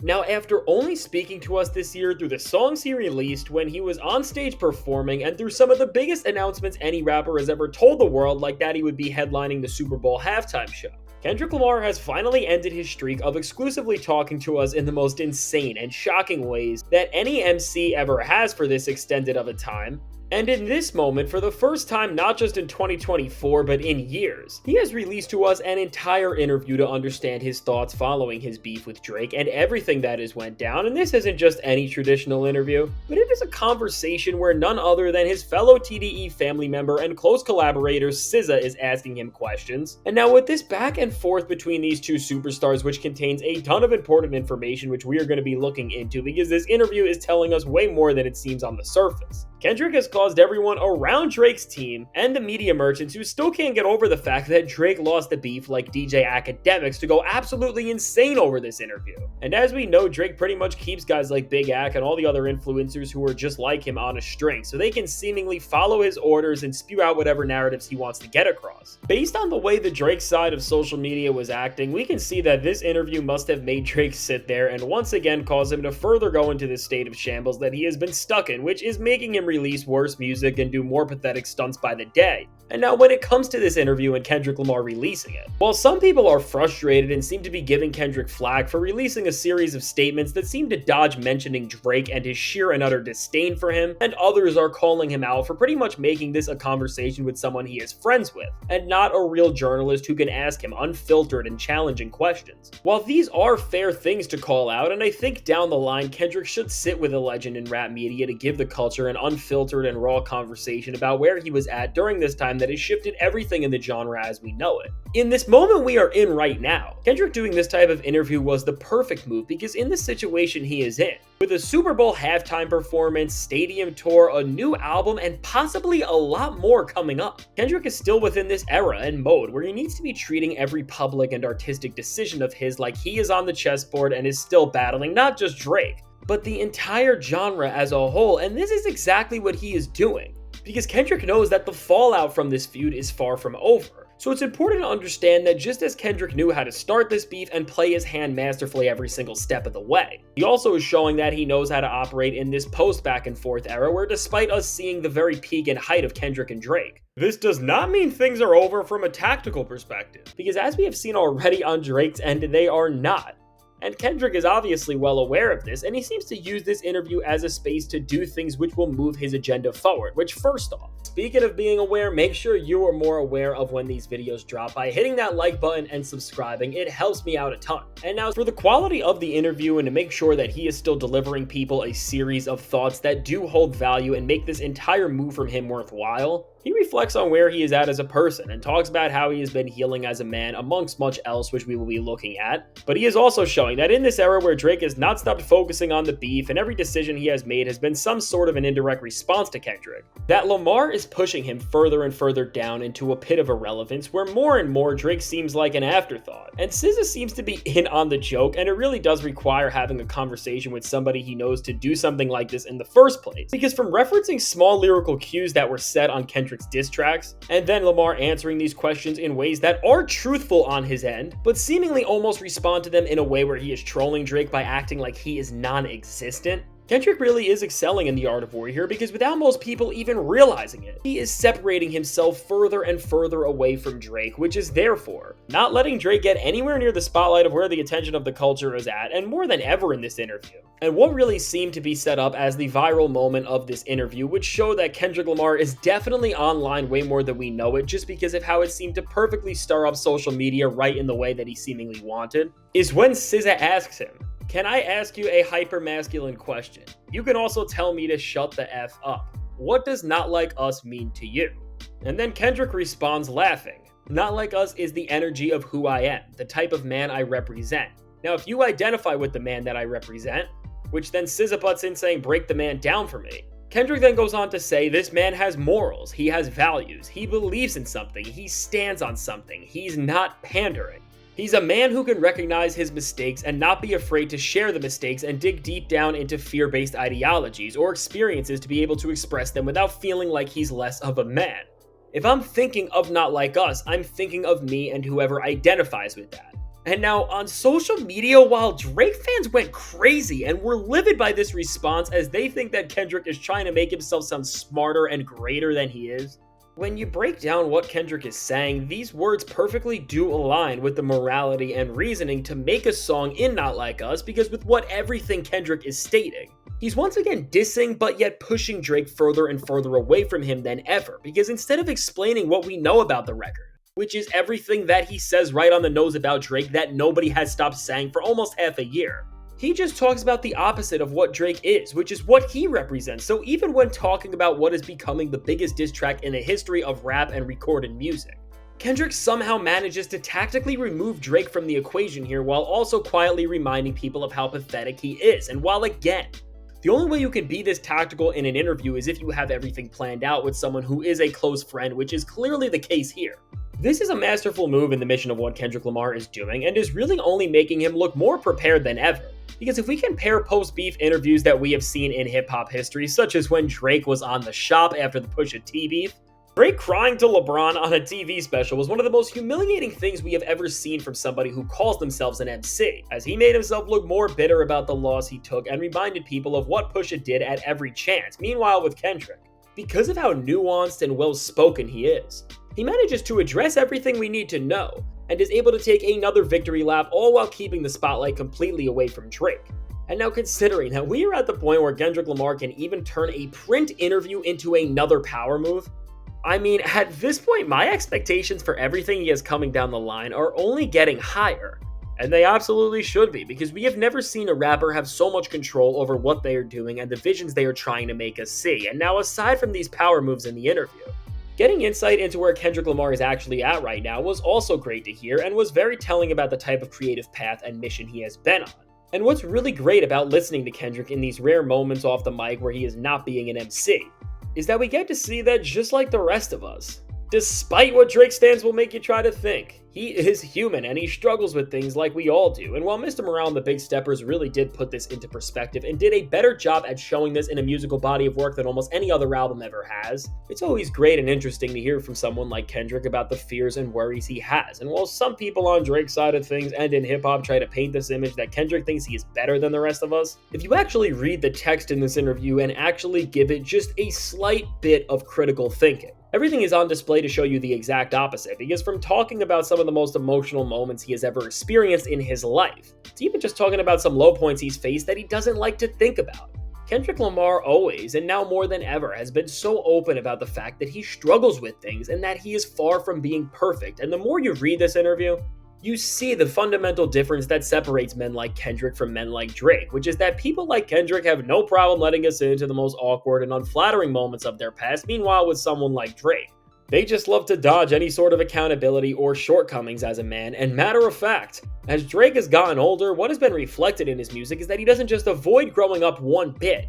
Now, after only speaking to us this year through the songs he released, when he was on stage performing, and through some of the biggest announcements any rapper has ever told the world, like that he would be headlining the Super Bowl halftime show, Kendrick Lamar has finally ended his streak of exclusively talking to us in the most insane and shocking ways that any MC ever has for this extended of a time. And in this moment, for the first time not just in 2024, but in years, he has released to us an entire interview to understand his thoughts following his beef with Drake and everything that has went down. And this isn't just any traditional interview, but it is a conversation where none other than his fellow TDE family member and close collaborator SZA is asking him questions. And now with this back and forth between these two superstars, which contains a ton of important information which we are going to be looking into, because this interview is telling us way more than it seems on the surface. Kendrick has caused everyone around Drake's team and the media merchants who still can't get over the fact that Drake lost the beef like DJ Academics to go absolutely insane over this interview. And as we know, Drake pretty much keeps guys like Big Ac and all the other influencers who are just like him on a string, so they can seemingly follow his orders and spew out whatever narratives he wants to get across. Based on the way the Drake side of social media was acting, we can see that this interview must have made Drake sit there and once again cause him to further go into this state of shambles that he has been stuck in, which is making him release worse music and do more pathetic stunts by the day. And now when it comes to this interview and Kendrick Lamar releasing it, while some people are frustrated and seem to be giving Kendrick flack for releasing a series of statements that seem to dodge mentioning Drake and his sheer and utter disdain for him, and others are calling him out for pretty much making this a conversation with someone he is friends with, and not a real journalist who can ask him unfiltered and challenging questions. While these are fair things to call out, and I think down the line Kendrick should sit with a legend in rap media to give the culture an unfiltered and raw conversation about where he was at during this time that has shifted everything in the genre as we know it. In this moment we are in right now, Kendrick doing this type of interview was the perfect move, because in the situation he is in, with a Super Bowl halftime performance, stadium tour, a new album, and possibly a lot more coming up, Kendrick is still within this era and mode where he needs to be treating every public and artistic decision of his like he is on the chessboard and is still battling not just Drake, but the entire genre as a whole, and this is exactly what he is doing, because Kendrick knows that the fallout from this feud is far from over. So it's important to understand that just as Kendrick knew how to start this beef and play his hand masterfully every single step of the way, he also is showing that he knows how to operate in this post back and forth era where, despite us seeing the very peak and height of Kendrick and Drake, this does not mean things are over from a tactical perspective, because as we have seen already on Drake's end, they are not. And Kendrick is obviously well aware of this, and he seems to use this interview as a space to do things which will move his agenda forward, which, first off, speaking of being aware, make sure you are more aware of when these videos drop by hitting that like button and subscribing. It helps me out a ton. And now for the quality of the interview and to make sure that he is still delivering people a series of thoughts that do hold value and make this entire move from him worthwhile, he reflects on where he is at as a person and talks about how he has been healing as a man amongst much else, which we will be looking at. But he is also showing that in this era where Drake has not stopped focusing on the beef and every decision he has made has been some sort of an indirect response to Kendrick, that Lamar is pushing him further and further down into a pit of irrelevance where more and more Drake seems like an afterthought. And SZA seems to be in on the joke, and it really does require having a conversation with somebody he knows to do something like this in the first place. Because from referencing small lyrical cues that were said on Kendrick's diss tracks, and then Lamar answering these questions in ways that are truthful on his end, but seemingly almost respond to them in a way where he is trolling Drake by acting like he is non-existent, Kendrick really is excelling in the art of war here, because without most people even realizing it, he is separating himself further and further away from Drake, which is therefore not letting Drake get anywhere near the spotlight of where the attention of the culture is at, and more than ever in this interview. And what really seemed to be set up as the viral moment of this interview would show that Kendrick Lamar is definitely online way more than we know it, just because of how it seemed to perfectly stir up social media right in the way that he seemingly wanted, is when SZA asks him, "Can I ask you a hyper-masculine question? You can also tell me to shut the F up. What does not like us mean to you?" And then Kendrick responds laughing, "Not like us is the energy of who I am, the type of man I represent. Now if you identify with the man that I represent," which then SZA butts in saying, "Break the man down for me." Kendrick then goes on to say, "This man has morals, he has values, he believes in something, he stands on something, he's not pandering. He's a man who can recognize his mistakes and not be afraid to share the mistakes and dig deep down into fear-based ideologies or experiences to be able to express them without feeling like he's less of a man. If I'm thinking of not like us, I'm thinking of me and whoever identifies with that. And now on social media, while Drake fans went crazy and were livid by this response as they think that Kendrick is trying to make himself sound smarter and greater than he is, when you break down what Kendrick is saying, these words perfectly do align with the morality and reasoning to make a song in Not Like Us, because with what everything Kendrick is stating, he's once again dissing but yet pushing Drake further and further away from him than ever, because instead of explaining what we know about the record, which is everything that he says right on the nose about Drake that nobody has stopped saying for almost half a year, he just talks about the opposite of what Drake is, which is what he represents. So even when talking about what is becoming the biggest diss track in the history of rap and recorded music, Kendrick somehow manages to tactically remove Drake from the equation here while also quietly reminding people of how pathetic he is. And while again, the only way you can be this tactical in an interview is if you have everything planned out with someone who is a close friend, which is clearly the case here. This is a masterful move in the mission of what Kendrick Lamar is doing, and is really only making him look more prepared than ever. Because if we compare post-beef interviews that we have seen in hip-hop history, such as when Drake was on The Shop after the Pusha T beef, Drake crying to LeBron on a TV special was one of the most humiliating things we have ever seen from somebody who calls themselves an MC, as he made himself look more bitter about the loss he took and reminded people of what Pusha did at every chance. Meanwhile with Kendrick, because of how nuanced and well-spoken he is, he manages to address everything we need to know, and is able to take another victory lap, all while keeping the spotlight completely away from Drake. And now considering that we are at the point where Kendrick Lamar can even turn a print interview into another power move, I mean, at this point, my expectations for everything he has coming down the line are only getting higher. And they absolutely should be, because we have never seen a rapper have so much control over what they are doing and the visions they are trying to make us see. And now, aside from these power moves in the interview, getting insight into where Kendrick Lamar is actually at right now was also great to hear, and was very telling about the type of creative path and mission he has been on. And what's really great about listening to Kendrick in these rare moments off the mic where he is not being an MC, is that we get to see that just like the rest of us, despite what Drake stands will make you try to think, he is human and he struggles with things like we all do. And while Mr. Morale and the Big Steppers really did put this into perspective and did a better job at showing this in a musical body of work than almost any other album ever has, it's always great and interesting to hear from someone like Kendrick about the fears and worries he has. And while some people on Drake's side of things and in hip-hop try to paint this image that Kendrick thinks he is better than the rest of us, if you actually read the text in this interview and actually give it just a slight bit of critical thinking, everything is on display to show you the exact opposite, because from talking about some of the most emotional moments he has ever experienced in his life, to even just talking about some low points he's faced that he doesn't like to think about, Kendrick Lamar always, and now more than ever, has been so open about the fact that he struggles with things and that he is far from being perfect. And the more you read this interview, you see the fundamental difference that separates men like Kendrick from men like Drake, which is that people like Kendrick have no problem letting us into the most awkward and unflattering moments of their past. Meanwhile, with someone like Drake, they just love to dodge any sort of accountability or shortcomings as a man. And matter of fact, as Drake has gotten older, what has been reflected in his music is that he doesn't just avoid growing up one bit,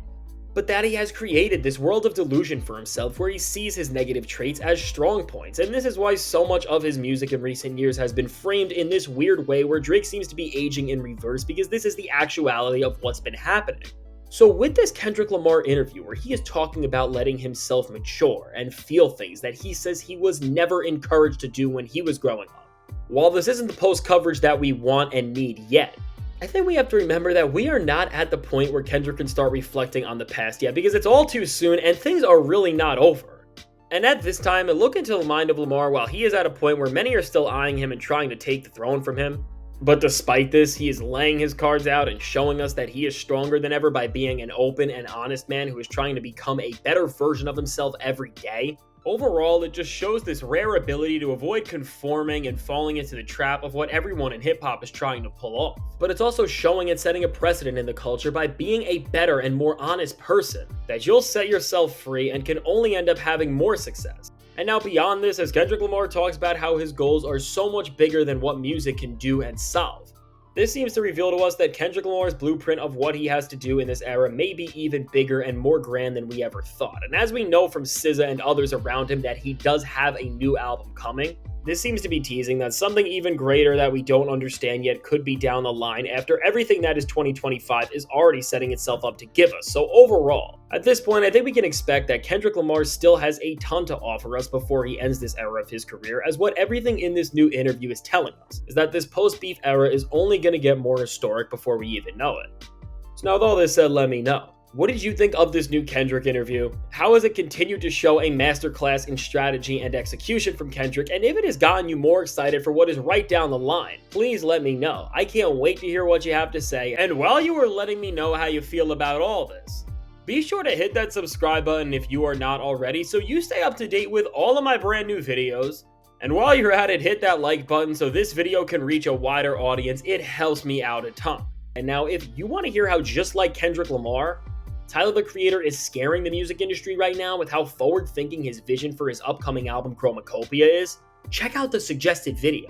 but that he has created this world of delusion for himself where he sees his negative traits as strong points. And this is why so much of his music in recent years has been framed in this weird way where Drake seems to be aging in reverse, because this is the actuality of what's been happening. So with this Kendrick Lamar interview where he is talking about letting himself mature and feel things that he says he was never encouraged to do when he was growing up, while this isn't the post coverage that we want and need yet, I think we have to remember that we are not at the point where Kendrick can start reflecting on the past yet, because it's all too soon and things are really not over. And at this time, a look into the mind of Lamar, while he is at a point where many are still eyeing him and trying to take the throne from him, but despite this, he is laying his cards out and showing us that he is stronger than ever by being an open and honest man who is trying to become a better version of himself every day. Overall, it just shows this rare ability to avoid conforming and falling into the trap of what everyone in hip-hop is trying to pull off. But it's also showing and setting a precedent in the culture by being a better and more honest person, that you'll set yourself free and can only end up having more success. And now beyond this, as Kendrick Lamar talks about how his goals are so much bigger than what music can do and solve, this seems to reveal to us that Kendrick Lamar's blueprint of what he has to do in this era may be even bigger and more grand than we ever thought. And as we know from SZA and others around him that he does have a new album coming, This seems to be teasing that something even greater that we don't understand yet could be down the line after everything that is 2025 is already setting itself up to give us. So overall, at this point, I think we can expect that Kendrick Lamar still has a ton to offer us before he ends this era of his career, as what everything in this new interview is telling us is that this post-beef era is only going to get more historic before we even know it. So now with all this said, let me know. What did you think of this new Kendrick interview? How has it continued to show a masterclass in strategy and execution from Kendrick? And if it has gotten you more excited for what is right down the line, please let me know. I can't wait to hear what you have to say. And while you are letting me know how you feel about all this, be sure to hit that subscribe button if you are not already so you stay up to date with all of my brand new videos. And while you're at it, hit that like button so this video can reach a wider audience. It helps me out a ton. And now if you want to hear how just like Kendrick Lamar, Tyler the Creator is scaring the music industry right now with how forward-thinking his vision for his upcoming album Chromacopia is, check out the suggested video.